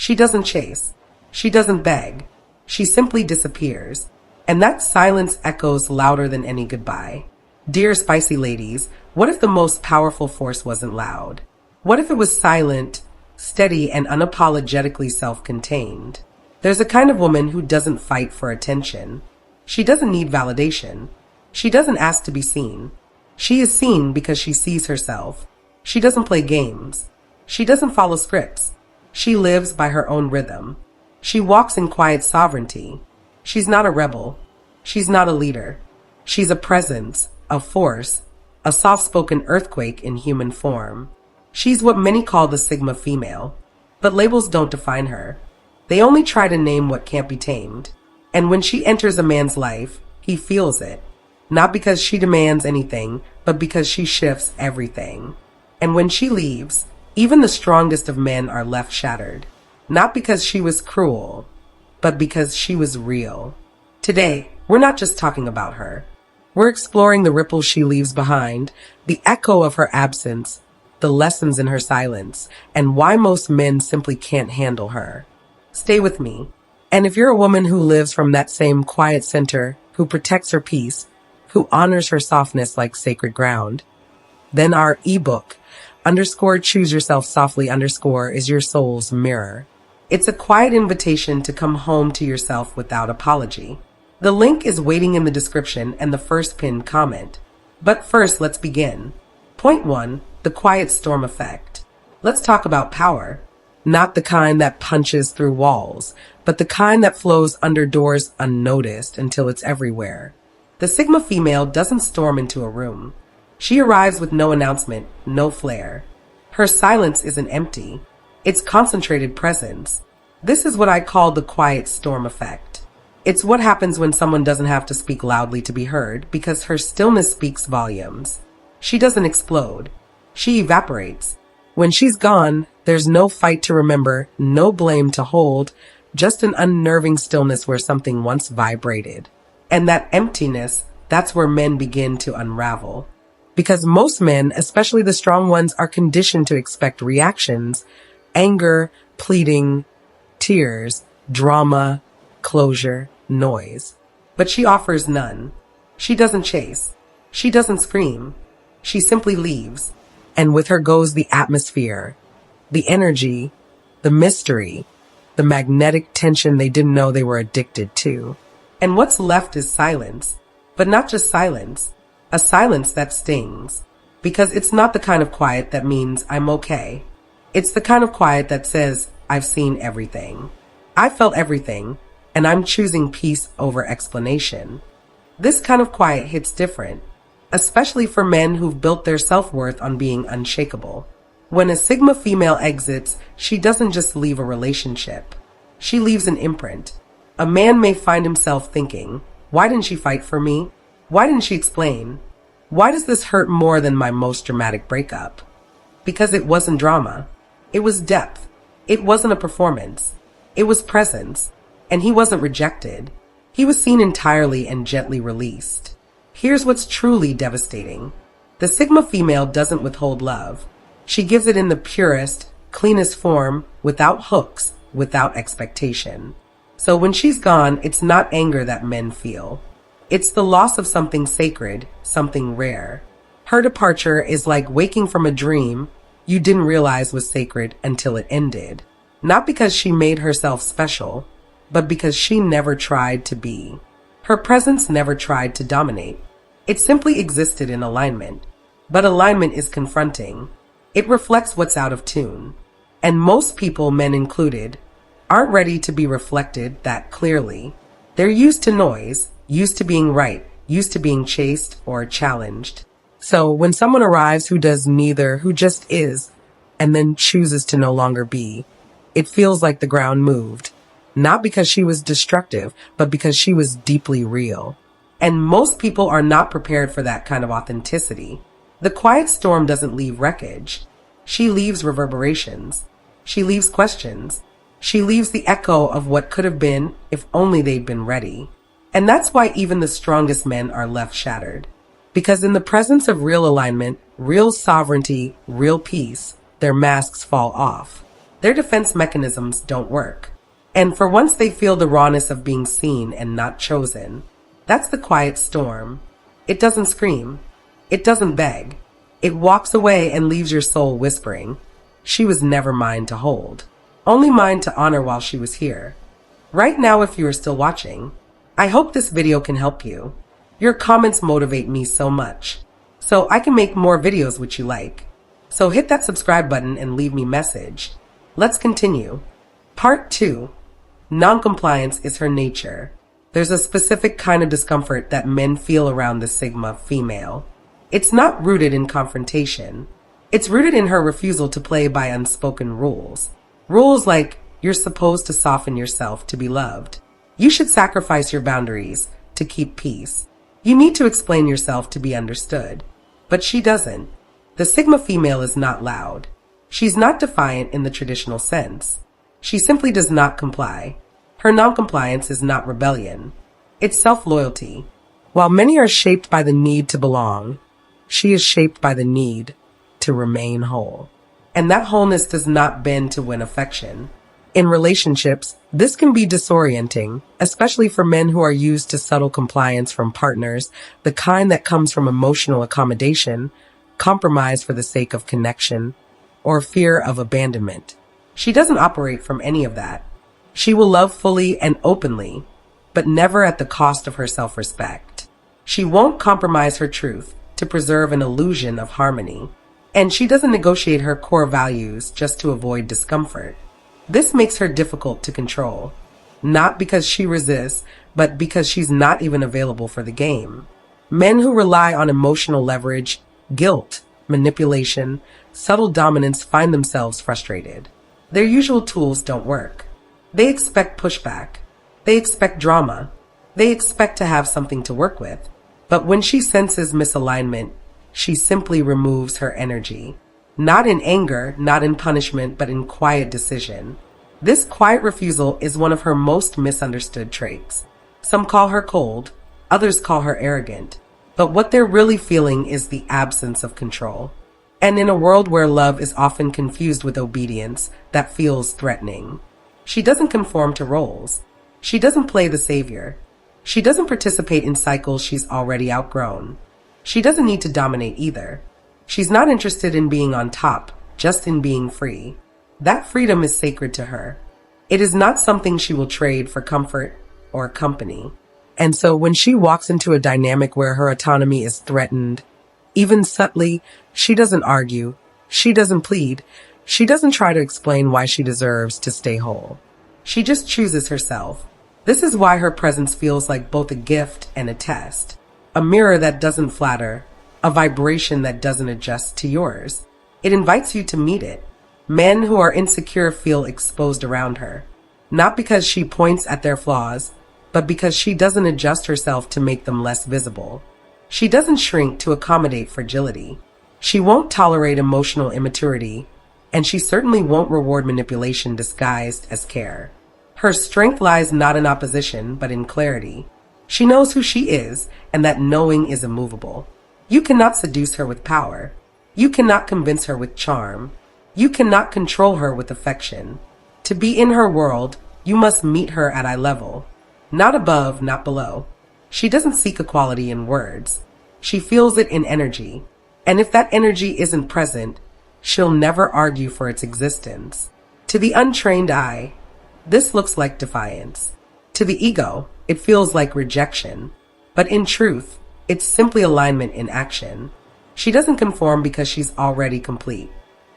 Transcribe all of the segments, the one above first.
She doesn't chase. She doesn't beg. She simply disappears. And that silence echoes louder than any goodbye. Dear spicy ladies, what if the most powerful force wasn't loud? What if it was silent, steady, and unapologetically self-contained? There's a kind of woman who doesn't fight for attention. She doesn't need validation. She doesn't ask to be seen. She is seen because she sees herself. She doesn't play games. She doesn't follow scripts. She lives by her own rhythm. She walks in quiet sovereignty. She's not a rebel. She's not a leader. She's a presence, a force, a soft-spoken earthquake in human form. She's what many call the Sigma female. But labels don't define her. They only try to name what can't be tamed. And when she enters a man's life, he feels it. Not because she demands anything, but because she shifts everything. And when she leaves, even the strongest of men are left shattered. Not because she was cruel, but because she was real. Today, we're not just talking about her. We're exploring the ripples she leaves behind, the echo of her absence, the lessons in her silence, and why most men simply can't handle her. Stay with me. And if you're a woman who lives from that same quiet center, who protects her peace, who honors her softness like sacred ground, then our ebook, _choose yourself softly _ is your soul's mirror. It's a quiet invitation to come home to yourself without apology. The link is waiting in the description and the first pinned comment. But first, let's begin. Point 1, the quiet storm effect. Let's talk about power. Not the kind that punches through walls, but the kind that flows under doors unnoticed until it's everywhere. The Sigma female doesn't storm into a room. She arrives with no announcement, no flair. Her silence isn't empty. It's concentrated presence. This is what I call the quiet storm effect. It's what happens when someone doesn't have to speak loudly to be heard because her stillness speaks volumes. She doesn't explode. She evaporates. When she's gone, there's no fight to remember, no blame to hold, just an unnerving stillness where something once vibrated. And that emptiness, that's where men begin to unravel. Because most men, especially the strong ones, are conditioned to expect reactions, anger, pleading, tears, drama, closure, noise. But she offers none. She doesn't chase. She doesn't scream. She simply leaves. And with her goes the atmosphere, the energy, the mystery, the magnetic tension they didn't know they were addicted to. And what's left is silence. But not just silence. A silence that stings. Because it's not the kind of quiet that means I'm okay. It's the kind of quiet that says, I've seen everything. I've felt everything, and I'm choosing peace over explanation. This kind of quiet hits different, especially for men who've built their self-worth on being unshakable. When a Sigma female exits, she doesn't just leave a relationship. She leaves an imprint. A man may find himself thinking, why didn't she fight for me? Why didn't she explain? Why does this hurt more than my most dramatic breakup? Because it wasn't drama. It was depth. It wasn't a performance. It was presence. And he wasn't rejected. He was seen entirely and gently released. Here's what's truly devastating. The Sigma female doesn't withhold love. She gives it in the purest, cleanest form, without hooks, without expectation. So when she's gone, it's not anger that men feel. It's the loss of something sacred, something rare. Her departure is like waking from a dream you didn't realize was sacred until it ended. Not because she made herself special, but because she never tried to be. Her presence never tried to dominate. It simply existed in alignment. But alignment is confronting. It reflects what's out of tune. And most people, men included, aren't ready to be reflected that clearly. They're used to noise, used to being right, used to being chased or challenged. So when someone arrives who does neither, who just is, and then chooses to no longer be, it feels like the ground moved. Not because she was destructive, but because she was deeply real. And most people are not prepared for that kind of authenticity. The quiet storm doesn't leave wreckage. She leaves reverberations. She leaves questions. She leaves the echo of what could have been if only they'd been ready. And that's why even the strongest men are left shattered. Because in the presence of real alignment, real sovereignty, real peace, their masks fall off. Their defense mechanisms don't work. And for once they feel the rawness of being seen and not chosen. That's the quiet storm. It doesn't scream. It doesn't beg. It walks away and leaves your soul whispering, "She was never mine to hold. Only mine to honor while she was here." Right now, if you are still watching, I hope this video can help you. Your comments motivate me so much, so I can make more videos which you like. So hit that subscribe button and leave me a message. Let's continue. Part 2. Noncompliance is her nature. There's a specific kind of discomfort that men feel around the Sigma female. It's not rooted in confrontation. It's rooted in her refusal to play by unspoken rules. Rules like, you're supposed to soften yourself to be loved. You should sacrifice your boundaries to keep peace. You need to explain yourself to be understood. But she doesn't. The Sigma female is not loud. She's not defiant in the traditional sense. She simply does not comply. Her noncompliance is not rebellion. It's self-loyalty. While many are shaped by the need to belong, she is shaped by the need to remain whole. And that wholeness does not bend to win affection. In relationships, this can be disorienting, especially for men who are used to subtle compliance from partners, the kind that comes from emotional accommodation, compromise for the sake of connection, or fear of abandonment. She doesn't operate from any of that. She will love fully and openly, but never at the cost of her self-respect. She won't compromise her truth to preserve an illusion of harmony, and she doesn't negotiate her core values just to avoid discomfort. This makes her difficult to control, not because she resists, but because she's not even available for the game. Men who rely on emotional leverage, guilt, manipulation, subtle dominance find themselves frustrated. Their usual tools don't work. They expect pushback. They expect drama. They expect to have something to work with. But when she senses misalignment, she simply removes her energy. Not in anger, not in punishment, but in quiet decision. This quiet refusal is one of her most misunderstood traits. Some call her cold, others call her arrogant. But what they're really feeling is the absence of control. And in a world where love is often confused with obedience, that feels threatening. She doesn't conform to roles. She doesn't play the savior. She doesn't participate in cycles she's already outgrown. She doesn't need to dominate either. She's not interested in being on top, just in being free. That freedom is sacred to her. It is not something she will trade for comfort or company. And so when she walks into a dynamic where her autonomy is threatened, even subtly, she doesn't argue. She doesn't plead. She doesn't try to explain why she deserves to stay whole. She just chooses herself. This is why her presence feels like both a gift and a test. A mirror that doesn't flatter, a vibration that doesn't adjust to yours. It invites you to meet it. Men who are insecure feel exposed around her. Not because she points at their flaws, but because she doesn't adjust herself to make them less visible. She doesn't shrink to accommodate fragility. She won't tolerate emotional immaturity, and she certainly won't reward manipulation disguised as care. Her strength lies not in opposition, but in clarity. She knows who she is, and that knowing is immovable. You cannot seduce her with power. You cannot convince her with charm. You cannot control her with affection. To be in her world, you must meet her at eye level. Not above, not below. She doesn't seek equality in words. She feels it in energy. And if that energy isn't present, she'll never argue for its existence. To the untrained eye, this looks like defiance. To the ego, it feels like rejection. But in truth, it's simply alignment in action. She doesn't conform because she's already complete.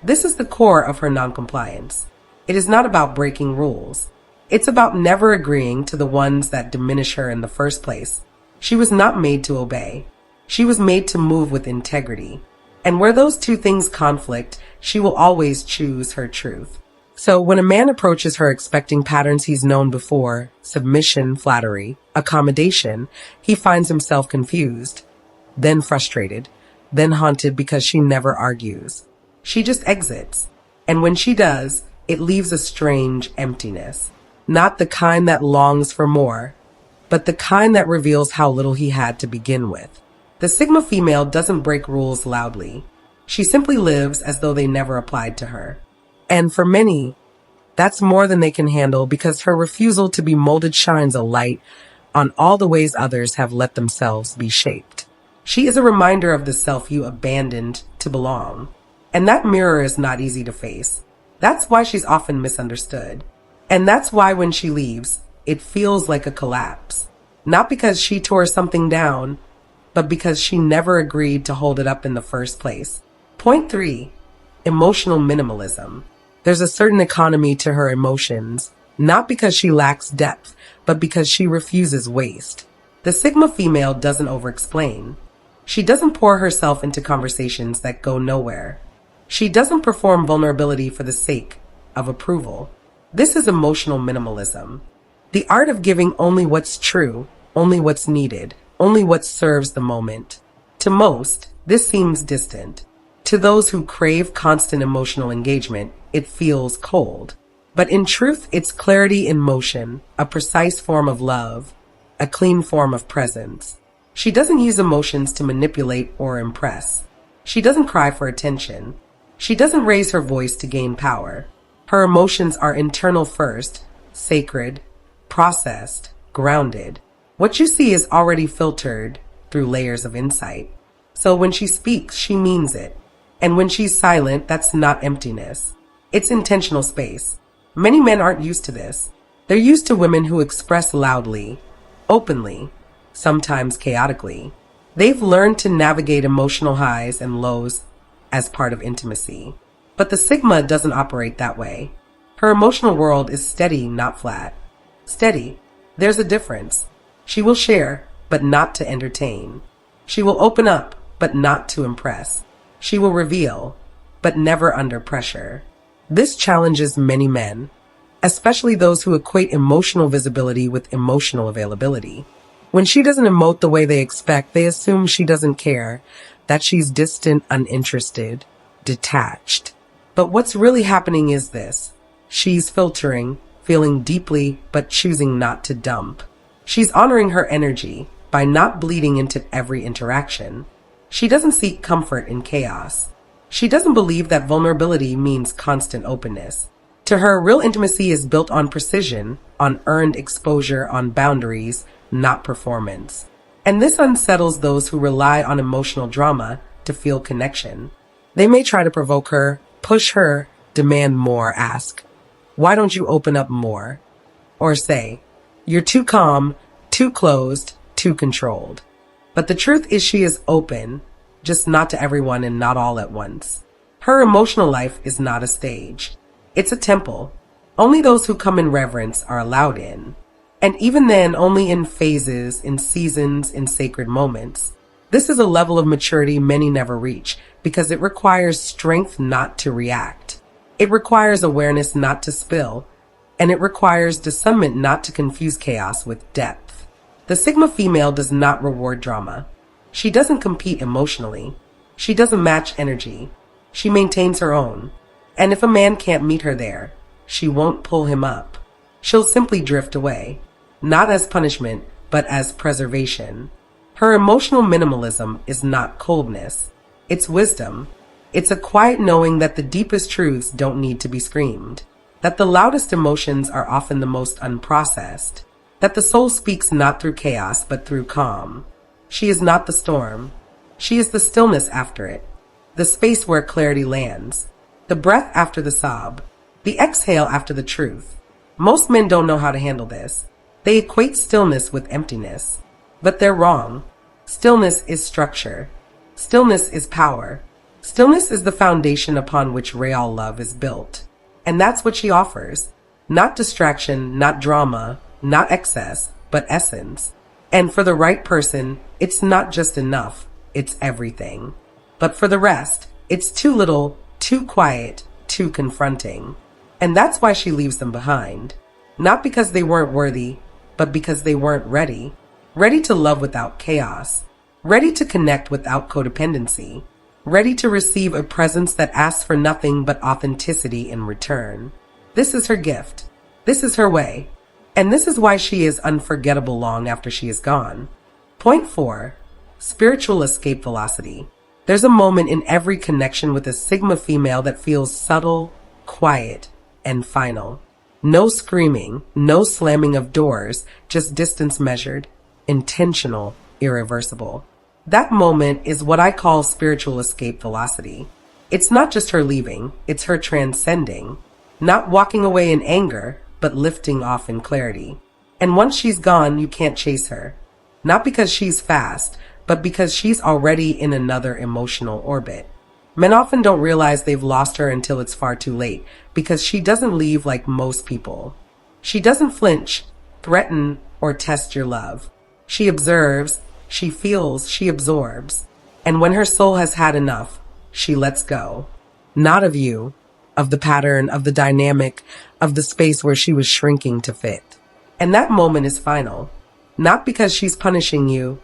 This is the core of her noncompliance. It is not about breaking rules. It's about never agreeing to the ones that diminish her in the first place. She was not made to obey. She was made to move with integrity. And where those two things conflict, she will always choose her truth. So when a man approaches her expecting patterns he's known before, submission, flattery, accommodation, he finds himself confused, then frustrated, then haunted because she never argues. She just exits. And when she does, it leaves a strange emptiness. Not the kind that longs for more, but the kind that reveals how little he had to begin with. The Sigma female doesn't break rules loudly. She simply lives as though they never applied to her. And for many, That's more than they can handle because her refusal to be molded shines a light on all the ways others have let themselves be shaped. She is a reminder of the self you abandoned to belong. And that mirror is not easy to face. That's why she's often misunderstood. And that's why when she leaves, it feels like a collapse. Not because she tore something down, but because she never agreed to hold it up in the first place. Point 3. Emotional minimalism. There's a certain economy to her emotions, not because she lacks depth, but because she refuses waste. The Sigma female doesn't over-explain. She doesn't pour herself into conversations that go nowhere. She doesn't perform vulnerability for the sake of approval. This is emotional minimalism. The art of giving only what's true, only what's needed, only what serves the moment. To most, this seems distant. To those who crave constant emotional engagement, it feels cold. But in truth, it's clarity in motion, a precise form of love, a clean form of presence. She doesn't use emotions to manipulate or impress. She doesn't cry for attention. She doesn't raise her voice to gain power. Her emotions are internal first, sacred, processed, grounded. What you see is already filtered through layers of insight. So when she speaks, she means it. And when she's silent, that's not emptiness. It's intentional space. Many men aren't used to this. They're used to women who express loudly, openly, sometimes chaotically. They've learned to navigate emotional highs and lows as part of intimacy. But the Sigma doesn't operate that way. Her emotional world is steady, not flat. Steady. There's a difference. She will share, but not to entertain. She will open up, but not to impress. She will reveal, but never under pressure. This challenges many men, especially those who equate emotional visibility with emotional availability. When she doesn't emote the way they expect, they assume she doesn't care, that she's distant, uninterested, detached. But what's really happening is this. She's filtering, feeling deeply, but choosing not to dump. She's honoring her energy by not bleeding into every interaction. She doesn't seek comfort in chaos. She doesn't believe that vulnerability means constant openness. To her, real intimacy is built on precision, on earned exposure, on boundaries, not performance. And this unsettles those who rely on emotional drama to feel connection. They may try to provoke her, push her, demand more, ask, "Why don't you open up more?" Or say, "You're too calm, too closed, too controlled." But the truth is she is open, just not to everyone and not all at once. Her emotional life is not a stage. It's a temple. Only those who come in reverence are allowed in. And even then, only in phases, in seasons, in sacred moments. This is a level of maturity many never reach because it requires strength not to react. It requires awareness not to spill. And it requires discernment not to confuse chaos with depth. The Sigma female does not reward drama. She doesn't compete emotionally. She doesn't match energy. She maintains her own. And if a man can't meet her there, she won't pull him up. She'll simply drift away. Not as punishment, but as preservation. Her emotional minimalism is not coldness. It's wisdom. It's a quiet knowing that the deepest truths don't need to be screamed. That the loudest emotions are often the most unprocessed. That the soul speaks not through chaos, but through calm. She is not the storm. She is the stillness after it. The space where clarity lands. The breath after the sob. The exhale after the truth. Most men don't know how to handle this. They equate stillness with emptiness. But they're wrong. Stillness is structure. Stillness is power. Stillness is the foundation upon which real love is built. And that's what she offers. Not distraction, not drama, not excess, but essence. And for the right person, it's not just enough, it's everything. But for the rest, it's too little, too quiet, too confronting. And that's why she leaves them behind. Not because they weren't worthy, but because they weren't ready. Ready to love without chaos. Ready to connect without codependency. Ready to receive a presence that asks for nothing but authenticity in return. This is her gift. This is her way. And this is why she is unforgettable long after she is gone. Point 4. Spiritual escape velocity. There's a moment in every connection with a Sigma female that feels subtle, quiet, and final. No screaming, no slamming of doors, just distance measured, intentional, irreversible. That moment is what I call spiritual escape velocity. It's not just her leaving, it's her transcending. Not walking away in anger, but lifting off in clarity. And once she's gone, you can't chase her. Not because she's fast, but because she's already in another emotional orbit. Men often don't realize they've lost her until it's far too late, because she doesn't leave like most people. She doesn't flinch, threaten, or test your love. She observes, she feels, she absorbs. And when her soul has had enough, she lets go. Not of you, of the pattern, of the dynamic, of the space where she was shrinking to fit. And that moment is final. Not because she's punishing you,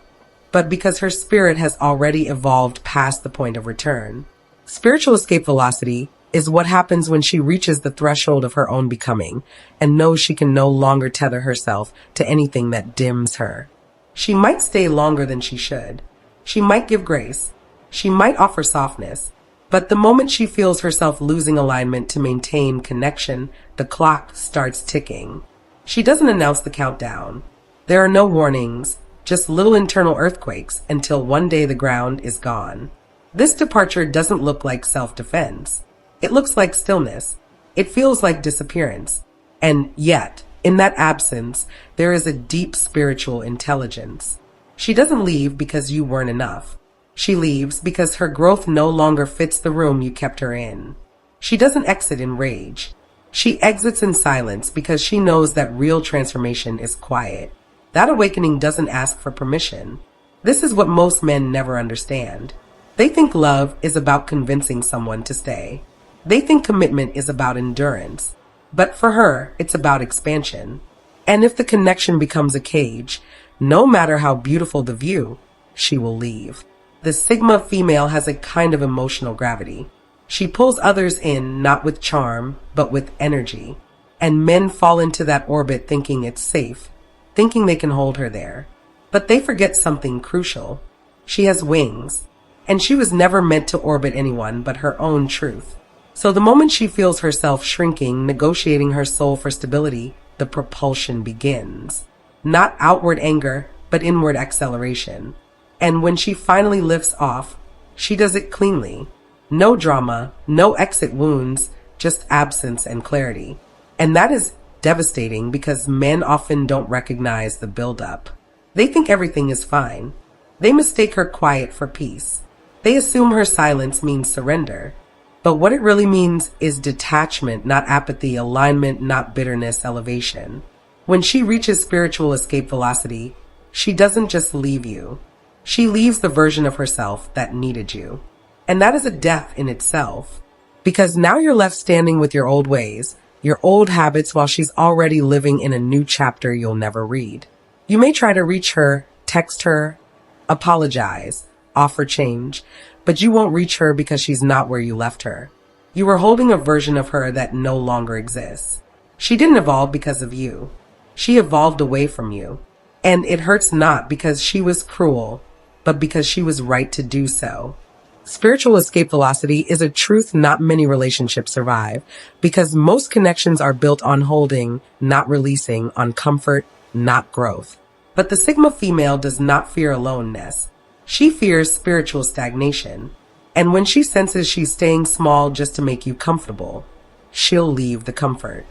but because her spirit has already evolved past the point of return. Spiritual escape velocity is what happens when she reaches the threshold of her own becoming and knows she can no longer tether herself to anything that dims her. She might stay longer than she should. She might give grace. She might offer softness. But the moment she feels herself losing alignment to maintain connection, the clock starts ticking. She doesn't announce the countdown. There are no warnings, just little internal earthquakes until one day the ground is gone. This departure doesn't look like self-defense. It looks like stillness. It feels like disappearance. And yet, in that absence, there is a deep spiritual intelligence. She doesn't leave because you weren't enough. She leaves because her growth no longer fits the room you kept her in. She doesn't exit in rage. She exits in silence because she knows that real transformation is quiet. That awakening doesn't ask for permission. This is what most men never understand. They think love is about convincing someone to stay. They think commitment is about endurance. But for her, it's about expansion. And if the connection becomes a cage, no matter how beautiful the view, she will leave. The Sigma female has a kind of emotional gravity. She pulls others in not with charm, but with energy. And men fall into that orbit thinking it's safe, thinking they can hold her there. But they forget something crucial. She has wings. And she was never meant to orbit anyone but her own truth. So the moment she feels herself shrinking, negotiating her soul for stability, the propulsion begins. Not outward anger, but inward acceleration. And when she finally lifts off, she does it cleanly. No drama, no exit wounds, just absence and clarity. And that is devastating because men often don't recognize the buildup. They think everything is fine. They mistake her quiet for peace. They assume her silence means surrender. But what it really means is detachment, not apathy, alignment, not bitterness, elevation. When she reaches spiritual escape velocity, she doesn't just leave you. She leaves the version of herself that needed you. And that is a death in itself. Because now you're left standing with your old ways, your old habits, while she's already living in a new chapter you'll never read. You may try to reach her, text her, apologize, offer change, but you won't reach her because she's not where you left her. You were holding a version of her that no longer exists. She didn't evolve because of you. She evolved away from you. And it hurts not because she was cruel, but because she was right to do so. Spiritual escape velocity is a truth not many relationships survive, because most connections are built on holding, not releasing, on comfort, not growth. But the Sigma female does not fear aloneness. She fears spiritual stagnation. And when she senses she's staying small just to make you comfortable, she'll leave the comfort.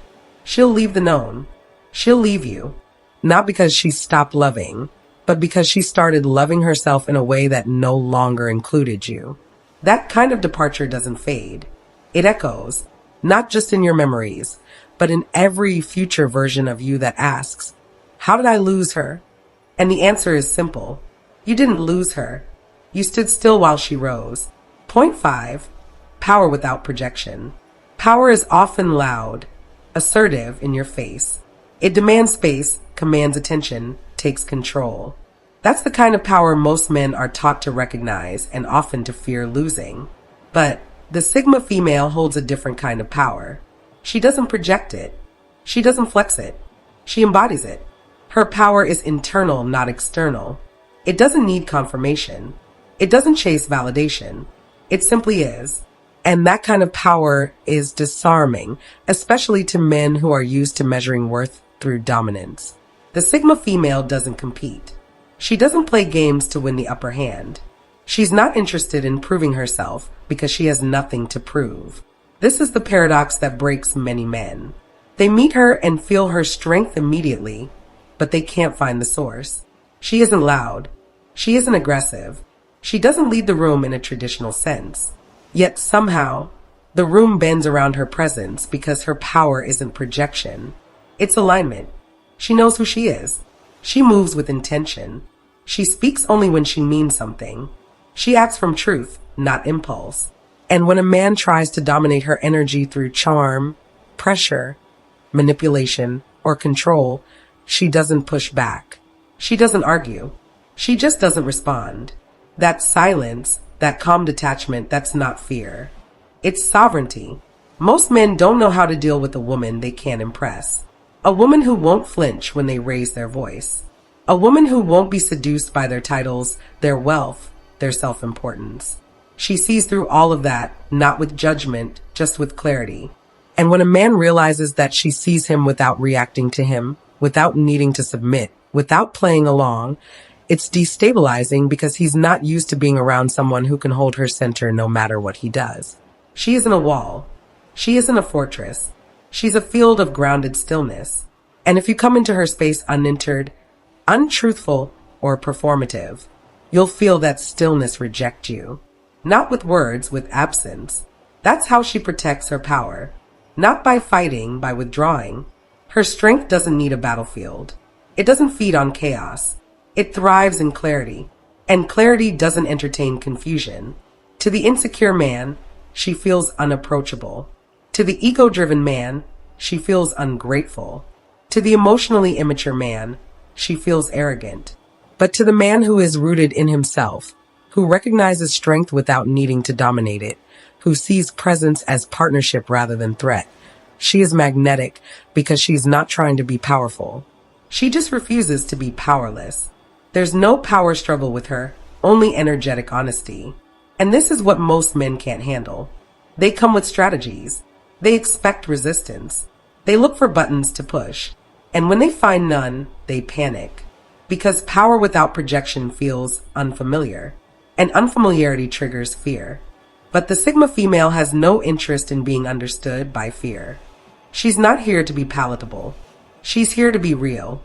She'll leave the known. She'll leave you. Not because she stopped loving, but because she started loving herself in a way that no longer included you. That kind of departure doesn't fade. It echoes, not just in your memories, but in every future version of you that asks, how did I lose her? And the answer is simple. You didn't lose her. You stood still while she rose. Point 5. Power without projection. Power is often loud, assertive in your face. It demands space, commands attention, takes control. That's the kind of power most men are taught to recognize and often to fear losing. But the Sigma female holds a different kind of power. She doesn't project it. She doesn't flex it. She embodies it. Her power is internal, not external. It doesn't need confirmation. It doesn't chase validation. It simply is. And that kind of power is disarming, especially to men who are used to measuring worth through dominance. The Sigma female doesn't compete. She doesn't play games to win the upper hand. She's not interested in proving herself because she has nothing to prove. This is the paradox that breaks many men. They meet her and feel her strength immediately, but they can't find the source. She isn't loud. She isn't aggressive. She doesn't lead the room in a traditional sense. Yet somehow, the room bends around her presence because her power isn't projection. It's alignment. She knows who she is. She moves with intention. She speaks only when she means something. She acts from truth, not impulse. And when a man tries to dominate her energy through charm, pressure, manipulation, or control, she doesn't push back. She doesn't argue. She just doesn't respond. That silence, that calm detachment, that's not fear. It's sovereignty. Most men don't know how to deal with a woman they can't impress. A woman who won't flinch when they raise their voice. A woman who won't be seduced by their titles, their wealth, their self-importance. She sees through all of that, not with judgment, just with clarity. And when a man realizes that she sees him without reacting to him, without needing to submit, without playing along, it's destabilizing because he's not used to being around someone who can hold her center no matter what he does. She isn't a wall. She isn't a fortress. She's a field of grounded stillness. And if you come into her space unentered, untruthful, or performative, you'll feel that stillness reject you. Not with words, with absence. That's how she protects her power. Not by fighting, by withdrawing. Her strength doesn't need a battlefield. It doesn't feed on chaos. It thrives in clarity. And clarity doesn't entertain confusion. To the insecure man, she feels unapproachable. To the ego-driven man, she feels ungrateful. To the emotionally immature man, she feels arrogant. But to the man who is rooted in himself, who recognizes strength without needing to dominate it, who sees presence as partnership rather than threat, she is magnetic because she's not trying to be powerful. She just refuses to be powerless. There's no power struggle with her, only energetic honesty. And this is what most men can't handle. They come with strategies. They expect resistance. They look for buttons to push. And when they find none, they panic. Because power without projection feels unfamiliar. And unfamiliarity triggers fear. But the Sigma female has no interest in being understood by fear. She's not here to be palatable. She's here to be real.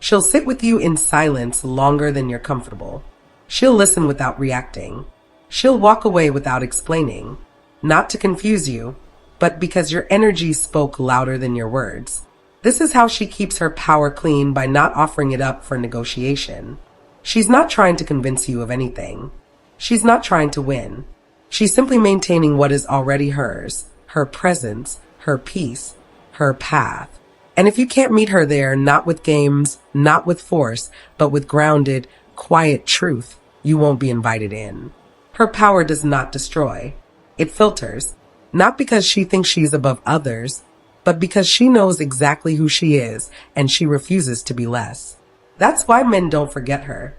She'll sit with you in silence longer than you're comfortable. She'll listen without reacting. She'll walk away without explaining. Not to confuse you, but because your energy spoke louder than your words. This is how she keeps her power clean, by not offering it up for negotiation. She's not trying to convince you of anything. She's not trying to win. She's simply maintaining what is already hers, her presence, her peace, her path. And if you can't meet her there, not with games, not with force, but with grounded, quiet truth, you won't be invited in. Her power does not destroy. It filters, not because she thinks she's above others, but because she knows exactly who she is and she refuses to be less. That's why men don't forget her.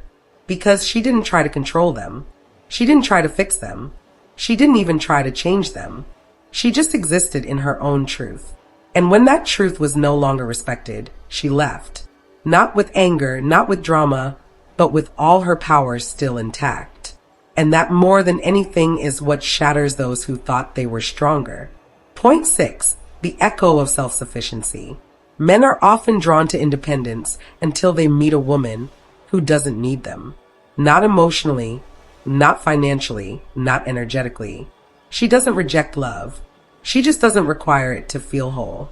Because she didn't try to control them. She didn't try to fix them. She didn't even try to change them. She just existed in her own truth. And when that truth was no longer respected, she left. Not with anger, not with drama, but with all her powers still intact. And that more than anything is what shatters those who thought they were stronger. Point 6. The echo of self-sufficiency. Men are often drawn to independence until they meet a woman who doesn't need them. Not emotionally, not financially, not energetically. She doesn't reject love. She just doesn't require it to feel whole.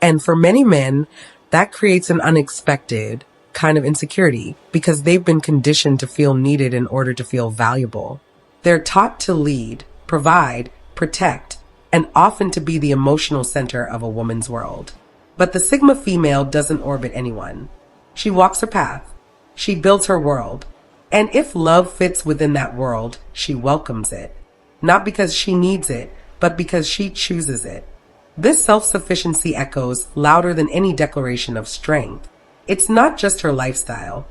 And for many men, that creates an unexpected kind of insecurity because they've been conditioned to feel needed in order to feel valuable. They're taught to lead, provide, protect, and often to be the emotional center of a woman's world. But the Sigma female doesn't orbit anyone. She walks her path. She builds her world. And if love fits within that world, she welcomes it. Not because she needs it, but because she chooses it. This self-sufficiency echoes louder than any declaration of strength. It's not just her lifestyle.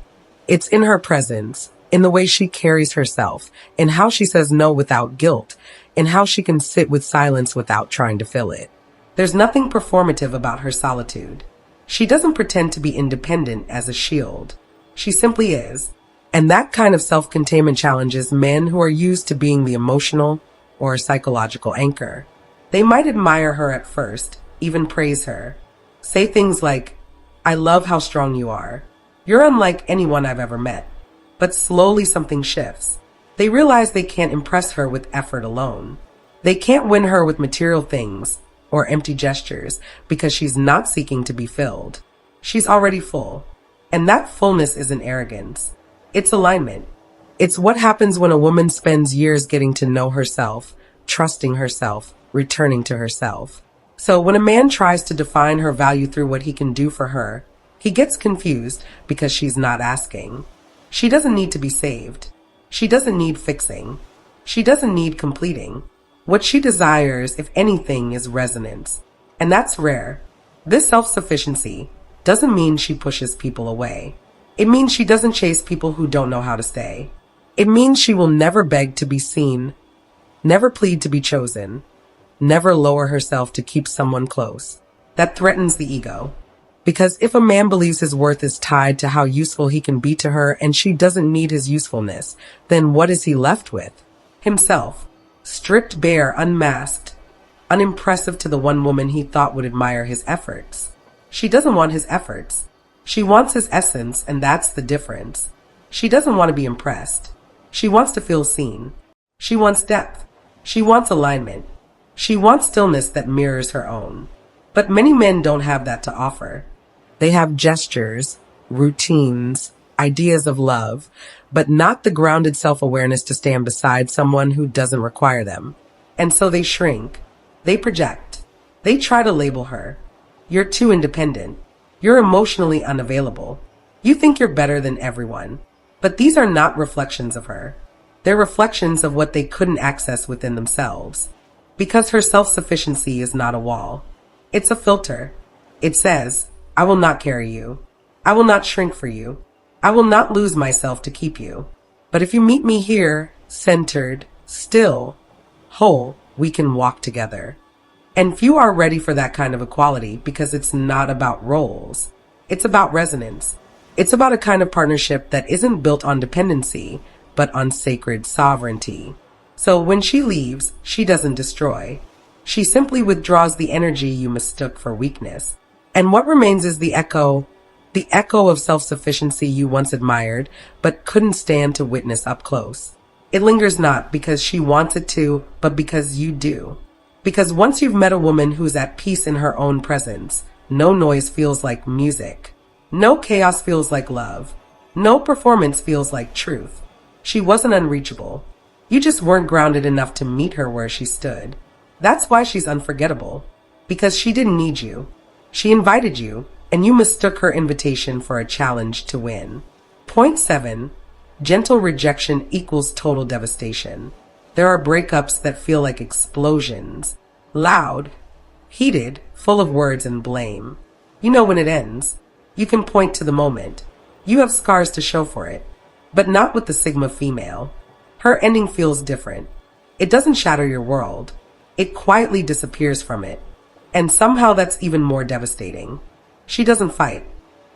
It's in her presence, in the way she carries herself, in how she says no without guilt, in how she can sit with silence without trying to fill it. There's nothing performative about her solitude. She doesn't pretend to be independent as a shield. She simply is. And that kind of self-containment challenges men who are used to being the emotional or psychological anchor. They might admire her at first, even praise her. Say things like, "I love how strong you are. You're unlike anyone I've ever met." But slowly something shifts. They realize they can't impress her with effort alone. They can't win her with material things or empty gestures because she's not seeking to be filled. She's already full. And that fullness isn't arrogance. It's alignment. It's what happens when a woman spends years getting to know herself, trusting herself, returning to herself. So when a man tries to define her value through what he can do for her, he gets confused because she's not asking. She doesn't need to be saved. She doesn't need fixing. She doesn't need completing. What she desires, if anything, is resonance. And that's rare. This self-sufficiency doesn't mean she pushes people away. It means she doesn't chase people who don't know how to stay. It means she will never beg to be seen, never plead to be chosen, never lower herself to keep someone close. That threatens the ego. Because if a man believes his worth is tied to how useful he can be to her and she doesn't need his usefulness, then what is he left with? Himself. Stripped bare, unmasked, unimpressive to the one woman he thought would admire his efforts. She doesn't want his efforts. She wants his essence, and that's the difference. She doesn't want to be impressed. She wants to feel seen. She wants depth. She wants alignment. She wants stillness that mirrors her own. But many men don't have that to offer. They have gestures, routines, ideas of love, but not the grounded self-awareness to stand beside someone who doesn't require them. And so they shrink. They project. They try to label her. You're too independent. You're emotionally unavailable. You think you're better than everyone. But these are not reflections of her. They're reflections of what they couldn't access within themselves. Because her self-sufficiency is not a wall. It's a filter. It says, "I will not carry you. I will not shrink for you. I will not lose myself to keep you. But if you meet me here, centered, still, whole, we can walk together." And few are ready for that kind of equality because it's not about roles. It's about resonance. It's about a kind of partnership that isn't built on dependency, but on sacred sovereignty. So when she leaves, she doesn't destroy. She simply withdraws the energy you mistook for weakness. And what remains is the echo of self-sufficiency you once admired, but couldn't stand to witness up close. It lingers not because she wants it to, but because you do. Because once you've met a woman who's at peace in her own presence, no noise feels like music. No chaos feels like love. No performance feels like truth. She wasn't unreachable. You just weren't grounded enough to meet her where she stood. That's why she's unforgettable. Because she didn't need you. She invited you, and you mistook her invitation for a challenge to win. Point 7. Gentle rejection equals total devastation. There are breakups that feel like explosions. Loud, heated, full of words and blame. You know when it ends. You can point to the moment. You have scars to show for it. But not with the Sigma female. Her ending feels different. It doesn't shatter your world. It quietly disappears from it. And somehow that's even more devastating. She doesn't fight.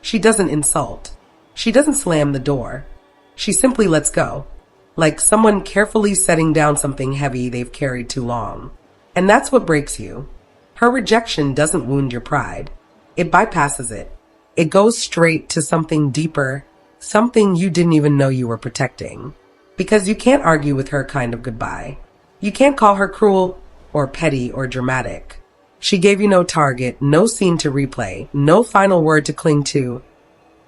She doesn't insult. She doesn't slam the door. She simply lets go. Like someone carefully setting down something heavy they've carried too long. And that's what breaks you. Her rejection doesn't wound your pride. It bypasses it. It goes straight to something deeper, something you didn't even know you were protecting. Because you can't argue with her kind of goodbye. You can't call her cruel or petty or dramatic. She gave you no target, no scene to replay, no final word to cling to.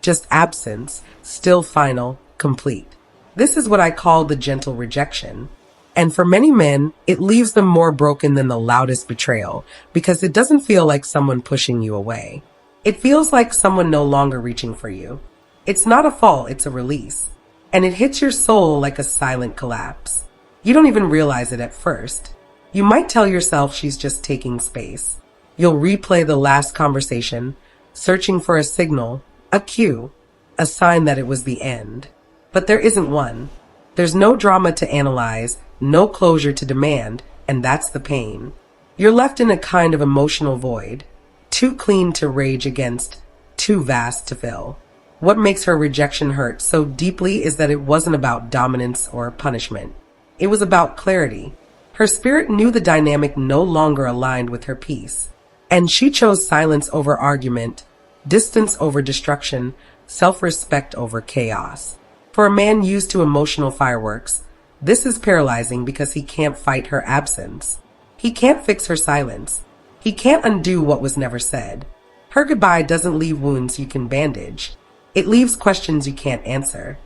Just absence, still final, complete. This is what I call the gentle rejection. And for many men, it leaves them more broken than the loudest betrayal because it doesn't feel like someone pushing you away. It feels like someone no longer reaching for you. It's not a fall, it's a release. And it hits your soul like a silent collapse. You don't even realize it at first. You might tell yourself she's just taking space. You'll replay the last conversation, searching for a signal, a cue, a sign that it was the end. But there isn't one. There's no drama to analyze, no closure to demand, and that's the pain. You're left in a kind of emotional void, too clean to rage against, too vast to fill. What makes her rejection hurt so deeply is that it wasn't about dominance or punishment. It was about clarity. Her spirit knew the dynamic no longer aligned with her peace. And she chose silence over argument, distance over destruction, self-respect over chaos. For a man used to emotional fireworks, this is paralyzing because he can't fight her absence. He can't fix her silence. He can't undo what was never said. Her goodbye doesn't leave wounds you can bandage. It leaves questions you can't answer.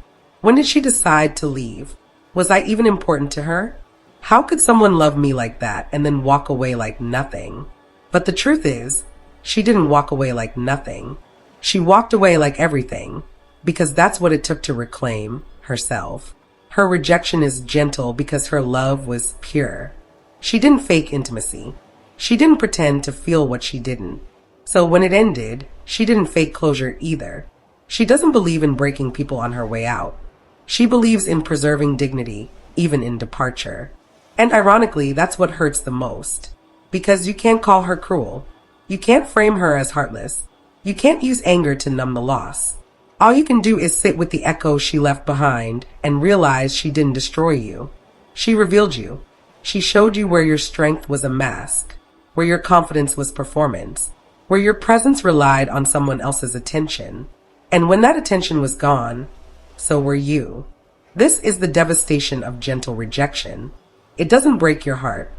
When did she decide to leave? Was I even important to her? How could someone love me like that and then walk away like nothing? But the truth is, she didn't walk away like nothing. She walked away like everything, because that's what it took to reclaim herself. Her rejection is gentle because her love was pure. She didn't fake intimacy. She didn't pretend to feel what she didn't. So when it ended, she didn't fake closure either. She doesn't believe in breaking people on her way out. She believes in preserving dignity, even in departure. And ironically, that's what hurts the most. Because you can't call her cruel. You can't frame her as heartless. You can't use anger to numb the loss. All you can do is sit with the echo she left behind and realize she didn't destroy you. She revealed you. She showed you where your strength was a mask, where your confidence was performance, where your presence relied on someone else's attention. And when that attention was gone, so were you. This is the devastation of gentle rejection. It doesn't break your heart.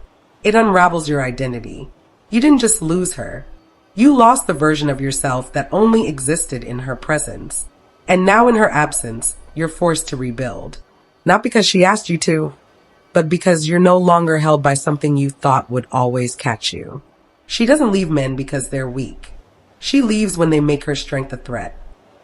It unravels your identity. You didn't just lose her. You lost the version of yourself that only existed in her presence. And now in her absence, you're forced to rebuild. Not because she asked you to, but because you're no longer held by something you thought would always catch you. She doesn't leave men because they're weak. She leaves when they make her strength a threat.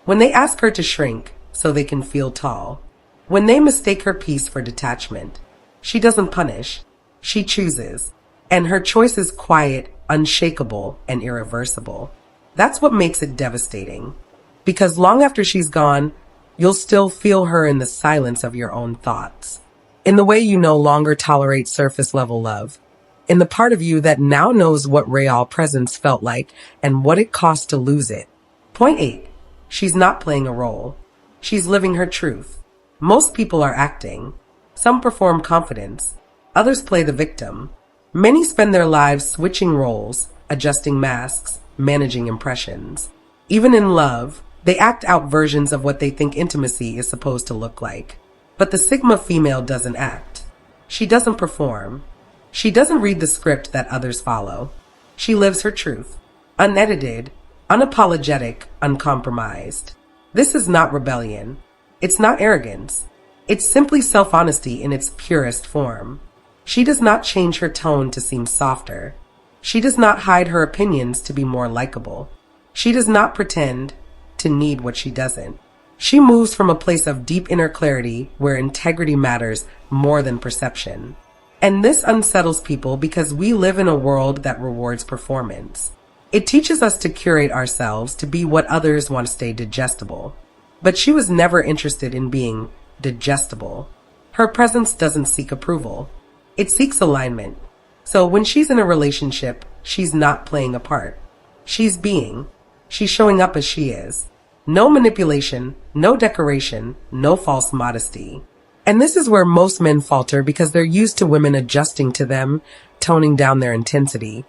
When they ask her to shrink so they can feel tall. When they mistake her peace for detachment. She doesn't punish. She chooses. And her choice is quiet, unshakable, and irreversible. That's what makes it devastating. Because long after she's gone, you'll still feel her in the silence of your own thoughts. In the way you no longer tolerate surface level love. In the part of you that now knows what real presence felt like and what it cost to lose it. Point 8. She's not playing a role. She's living her truth. Most people are acting. Some perform confidence. Others play the victim. Many spend their lives switching roles, adjusting masks, managing impressions. Even in love, they act out versions of what they think intimacy is supposed to look like. But the Sigma female doesn't act. She doesn't perform. She doesn't read the script that others follow. She lives her truth. Unedited, unapologetic, uncompromised. This is not rebellion. It's not arrogance. It's simply self-honesty in its purest form. She does not change her tone to seem softer. She does not hide her opinions to be more likable. She does not pretend to need what she doesn't. She moves from a place of deep inner clarity where integrity matters more than perception. And this unsettles people because we live in a world that rewards performance. It teaches us to curate ourselves to be what others want to stay digestible. But she was never interested in being digestible. Her presence doesn't seek approval. It seeks alignment. So when she's in a relationship, she's not playing a part. She's being. She's showing up as she is. No manipulation, no decoration, no false modesty. And this is where most men falter because they're used to women adjusting to them, toning down their intensity,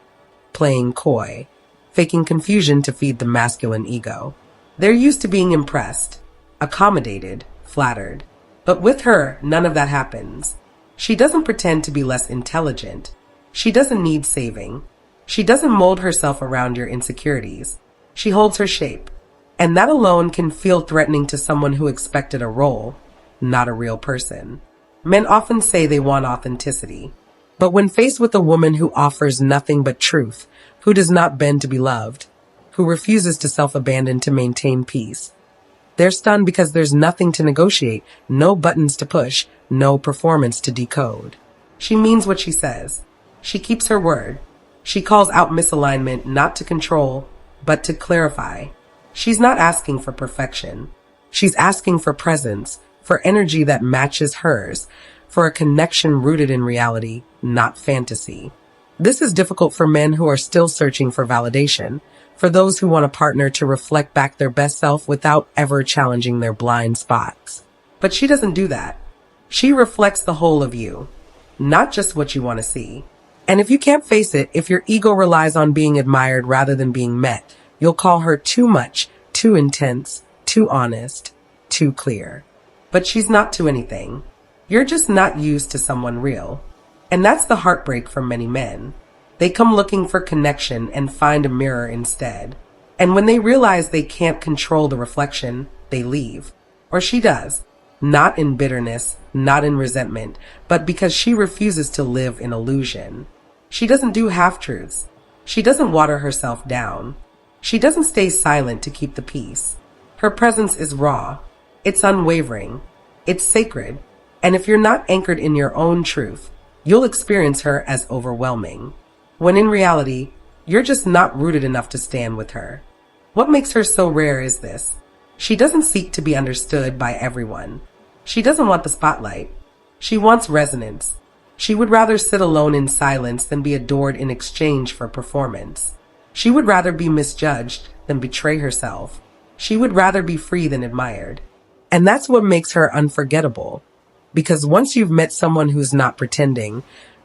playing coy, faking confusion to feed the masculine ego. They're used to being impressed, accommodated, flattered. But with her, none of that happens. She doesn't pretend to be less intelligent. She doesn't need saving. She doesn't mold herself around your insecurities. She holds her shape. And that alone can feel threatening to someone who expected a role, not a real person. Men often say they want authenticity. But when faced with a woman who offers nothing but truth, who does not bend to be loved, who refuses to self-abandon to maintain peace, they're stunned because there's nothing to negotiate, no buttons to push, no performance to decode. She means what she says. She keeps her word. She calls out misalignment not to control, but to clarify. She's not asking for perfection. She's asking for presence, for energy that matches hers, for a connection rooted in reality, not fantasy. This is difficult for men who are still searching for validation, for those who want a partner to reflect back their best self without ever challenging their blind spots. But she doesn't do that. She reflects the whole of you, not just what you want to see. And if you can't face it, if your ego relies on being admired rather than being met, you'll call her too much, too intense, too honest, too clear. But she's not to anything. You're just not used to someone real. And that's the heartbreak for many men. They come looking for connection and find a mirror instead. And when they realize they can't control the reflection, they leave. Or she does. Not in bitterness, not in resentment, but because she refuses to live in illusion. She doesn't do half-truths. She doesn't water herself down. She doesn't stay silent to keep the peace. Her presence is raw. It's unwavering. It's sacred. And if you're not anchored in your own truth, you'll experience her as overwhelming. When in reality, you're just not rooted enough to stand with her. What makes her so rare is this. She doesn't seek to be understood by everyone. She doesn't want the spotlight. She wants resonance. She would rather sit alone in silence than be adored in exchange for performance. She would rather be misjudged than betray herself. She would rather be free than admired. And that's what makes her unforgettable. Because once you've met someone who's not pretending,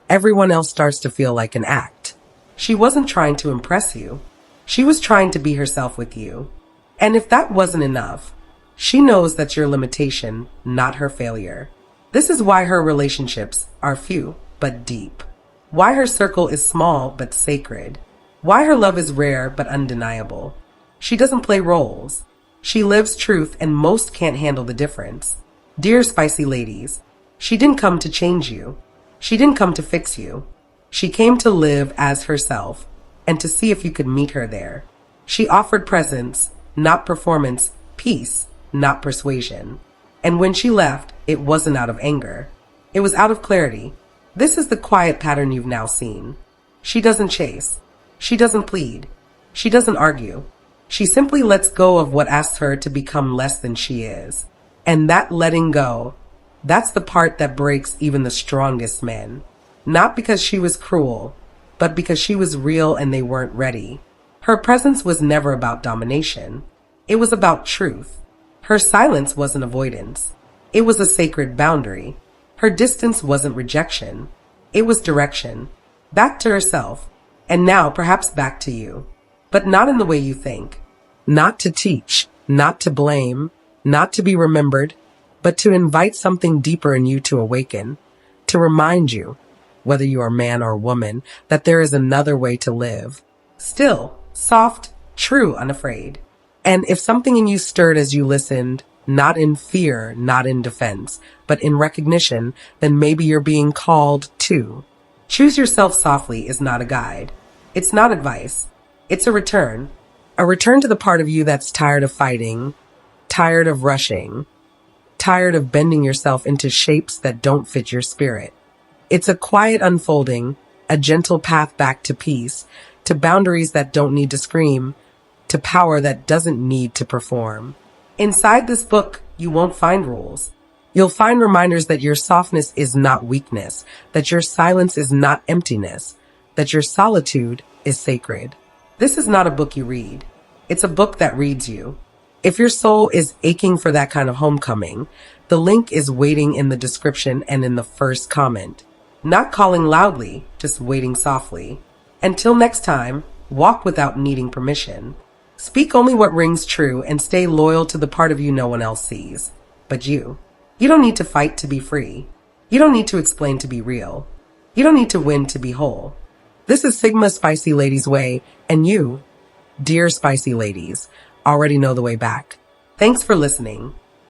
everyone else starts to feel like an act. She wasn't trying to impress you. She was trying to be herself with you. And if that wasn't enough, she knows that's your limitation, not her failure. This is why her relationships are few but deep. Why her circle is small but sacred. Why her love is rare but undeniable. She doesn't play roles. She lives truth, and most can't handle the difference. Dear spicy ladies, she didn't come to change you. She didn't come to fix you. She came to live as herself and to see if you could meet her there. She offered presence, not performance, peace, not persuasion. And when she left, it wasn't out of anger. It was out of clarity. This is the quiet pattern you've now seen. She doesn't chase. She doesn't plead. She doesn't argue. She simply lets go of what asks her to become less than she is. And that letting go, that's the part that breaks even the strongest men. Not because she was cruel, but because she was real and they weren't ready. Her presence was never about domination. It was about truth. Her silence wasn't avoidance. It was a sacred boundary. Her distance wasn't rejection. It was direction. Back to herself. And now perhaps back to you. But not in the way you think. Not to teach, not to blame, not to be remembered, but to invite something deeper in you to awaken, to remind you, whether you are man or woman, that there is another way to live. Still, soft, true, unafraid. And if something in you stirred as you listened, not in fear, not in defense, but in recognition, then maybe you're being called to. Choose yourself softly is not a guide. It's not advice. It's a return. A return to the part of you that's tired of fighting, tired of rushing, tired of bending yourself into shapes that don't fit your spirit. It's a quiet unfolding, a gentle path back to peace, to boundaries that don't need to scream, to power that doesn't need to perform. Inside this book, you won't find rules. You'll find reminders that your softness is not weakness, that your silence is not emptiness, that your solitude is sacred. This is not a book you read. It's a book that reads you. If your soul is aching for that kind of homecoming, the link is waiting in the description and in the first comment. Not calling loudly, just waiting softly. Until next time, walk without needing permission. Speak only what rings true and stay loyal to the part of you no one else sees. But you. You don't need to fight to be free. You don't need to explain to be real. You don't need to win to be whole. This is Sigma Spicy Ladies Way, and you, dear Spicy Ladies, already know the way back. Thanks for listening.